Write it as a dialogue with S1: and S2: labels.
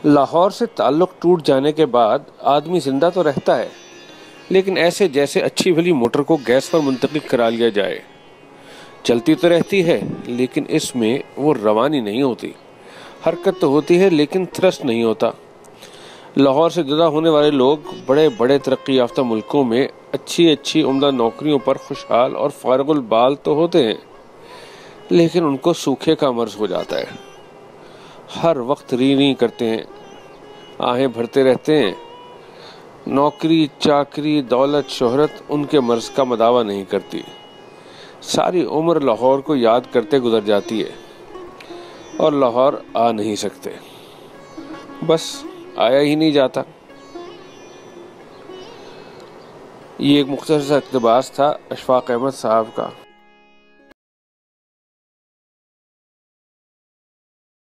S1: لاہور سے تعلق ٹوٹ جانے کے بعد آدمی زندہ تو رہتا ہے، لیکن ایسے جیسے اچھی بھلی موٹر کو گیس پر منتقل کرا لیا جائے۔ چلتی تو رہتی ہے لیکن اس میں وہ روانی نہیں ہوتی، حرکت تو ہوتی ہے لیکن تھرسٹ نہیں ہوتا۔ لاہور سے جدا ہونے والے لوگ بڑے بڑے ترقی یافتہ ملکوں میں اچھی عمدہ نوکریوں پر خوشحال اور فارغ البال تو ہوتے ہیں، لیکن ان کو سوکھے کا مرض ہو جاتا ہے۔ ہر وقت ری کرتے ہیں، آہیں بھرتے رہتے ہیں۔ نوکری، چاکری، دولت، شہرت ان کے مرض کا مداوا نہیں کرتی۔ ساری عمر لاہور کو یاد کرتے گزر جاتی ہے اور لاہور آ نہیں سکتے، بس آیا ہی نہیں جاتا۔ یہ ایک مختصر سا اقتباس تھا اشفاق احمد صاحب کا۔